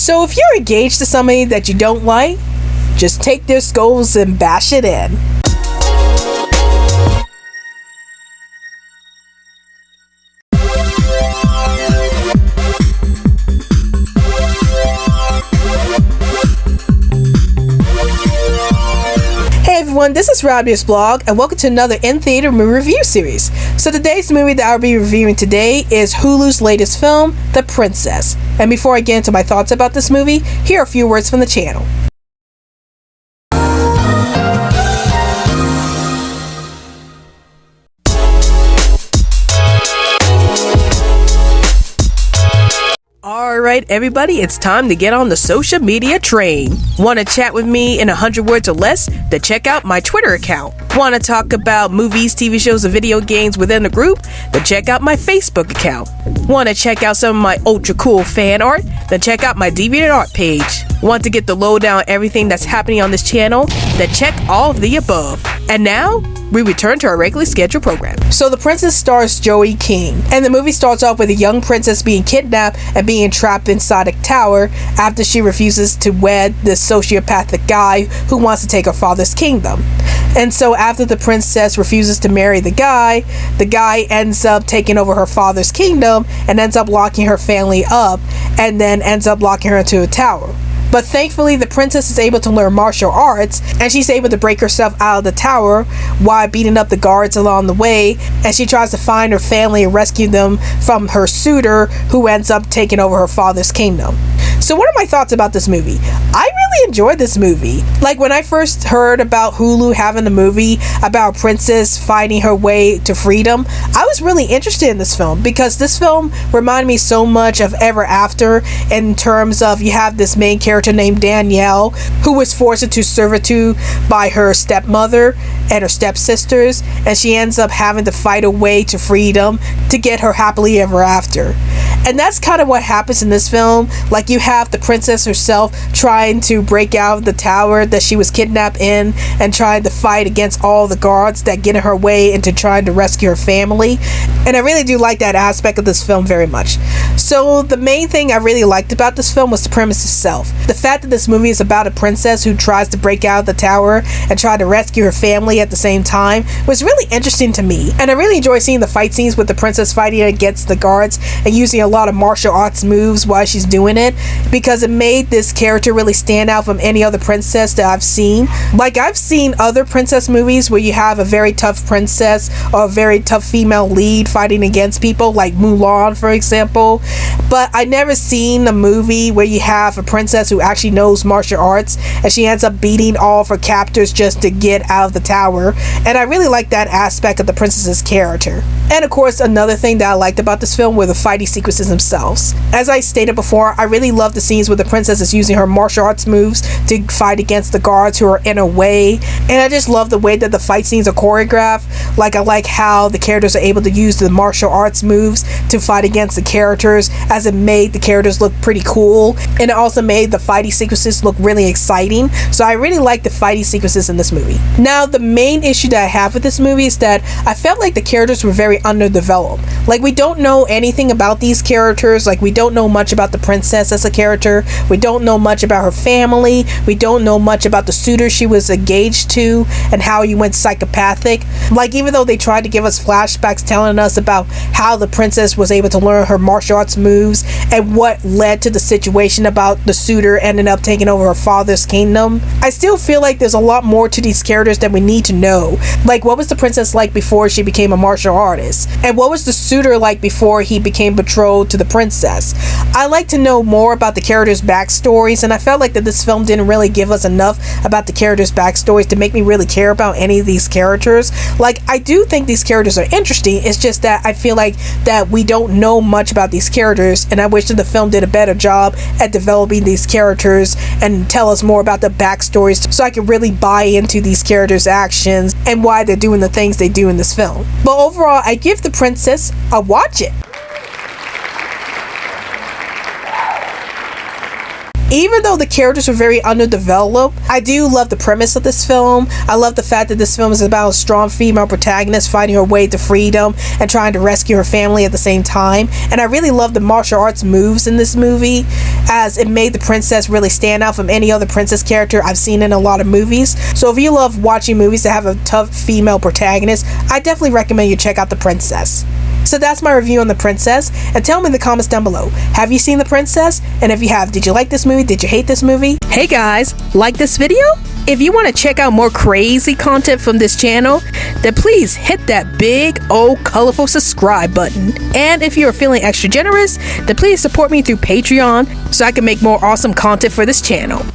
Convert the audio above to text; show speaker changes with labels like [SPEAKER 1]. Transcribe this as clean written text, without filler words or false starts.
[SPEAKER 1] So if you're engaged to somebody that you don't like, just take their skulls and bash it in. Hey everyone, this is Rabbitearsblog, and welcome to another in-theater movie review series. So today's movie that I'll be reviewing today is Hulu's latest film, The Princess. And before I get into my thoughts about this movie, here are a few words from the channel. Alright everybody, it's time to get on the social media train. Want to chat with me in 100 words or less? Then check out my Twitter account. Want to talk about movies, TV shows, and video games within the group? Then check out my Facebook account. Want to check out some of my ultra cool fan art? Then check out my DeviantArt page. Want to get the lowdown on everything that's happening on this channel? Then check all of the above. And now, we return to our regularly scheduled program. So The Princess stars Joey King, and the movie starts off with a young princess being kidnapped and being trapped inside a tower after she refuses to wed this sociopathic guy who wants to take her father's kingdom. And so after the princess refuses to marry the guy ends up taking over her father's kingdom and ends up locking her family up and then ends up locking her into a tower. But thankfully, the princess is able to learn martial arts, and she's able to break herself out of the tower while beating up the guards along the way, and she tries to find her family and rescue them from her suitor, who ends up taking over her father's kingdom. So what are my thoughts about this movie? I really enjoyed this movie. Like when I first heard about Hulu having a movie about a princess fighting her way to freedom, I was really interested in this film because this film reminded me so much of Ever After in terms of you have this main character named Danielle who was forced into servitude by her stepmother and her stepsisters, and she ends up having to fight her way to freedom to get her happily ever after. And that's kind of what happens in this film. Like you have the princess herself trying to break out of the tower that she was kidnapped in and trying to fight against all the guards that get in her way into trying to rescue her family. And I really do like that aspect of this film very much. So the main thing I really liked about this film was the premise itself. The fact that this movie is about a princess who tries to break out of the tower and try to rescue her family at the same time was really interesting to me. And I really enjoy seeing the fight scenes with the princess fighting against the guards and using a lot of martial arts moves while she's doing it, because it made this character really stand out from any other princess that I've seen. Like I've seen other princess movies where you have a very tough princess or a very tough female lead fighting against people, like Mulan for example, but I never seen a movie where you have a princess who actually knows martial arts and she ends up beating all of her captors just to get out of the tower. And I really like that aspect of the princess's character. And of course, another thing that I liked about this film were the fighting sequences themselves. As I stated before, I really love the scenes where the princess is using her martial arts moves to fight against the guards who are in her way. And I just love the way that the fight scenes are choreographed. Like I like how the characters are able to use the martial arts moves to fight against the characters, as it made the characters look pretty cool. And it also made the fighting sequences look really exciting. So I really like the fighting sequences in this movie. Now, the main issue that I have with this movie is that I felt like the characters were very underdeveloped. Like we don't know anything about these characters. Like we don't know much about the princess as a character. We don't know much about her family. We don't know much about the suitor she was engaged to and how he went psychopathic. Like even though they tried to give us flashbacks telling us about how the princess was able to learn her martial arts moves and what led to the situation about the suitor ending up taking over her father's kingdom, I still feel like there's a lot more to these characters that we need to know. Like what was the princess like before she became a martial artist? And what was the suitor like before he became betrothed to the princess? I like to know more about the characters' backstories, and I felt like that this film didn't really give us enough about the characters' backstories to make me really care about any of these characters. Like I do think these characters are interesting, it's just that I feel like that we don't know much about these characters, and I wish that the film did a better job at developing these characters and tell us more about the backstories so I can really buy into these characters' actions and why they're doing the things they do in this film. But overall, I give The Princess a watch it. Even though the characters were very underdeveloped, I do love the premise of this film. I love the fact that this film is about a strong female protagonist fighting her way to freedom and trying to rescue her family at the same time. And I really love the martial arts moves in this movie, as it made the princess really stand out from any other princess character I've seen in a lot of movies. So if you love watching movies that have a tough female protagonist, I definitely recommend you check out The Princess. So that's my review on The Princess, and tell me in the comments down below, have you seen The Princess? And if you have, did you like this movie? Did you hate this movie? Hey guys, like this video? If you want to check out more crazy content from this channel, then please hit that big old colorful subscribe button. And if you're feeling extra generous, then please support me through Patreon so I can make more awesome content for this channel.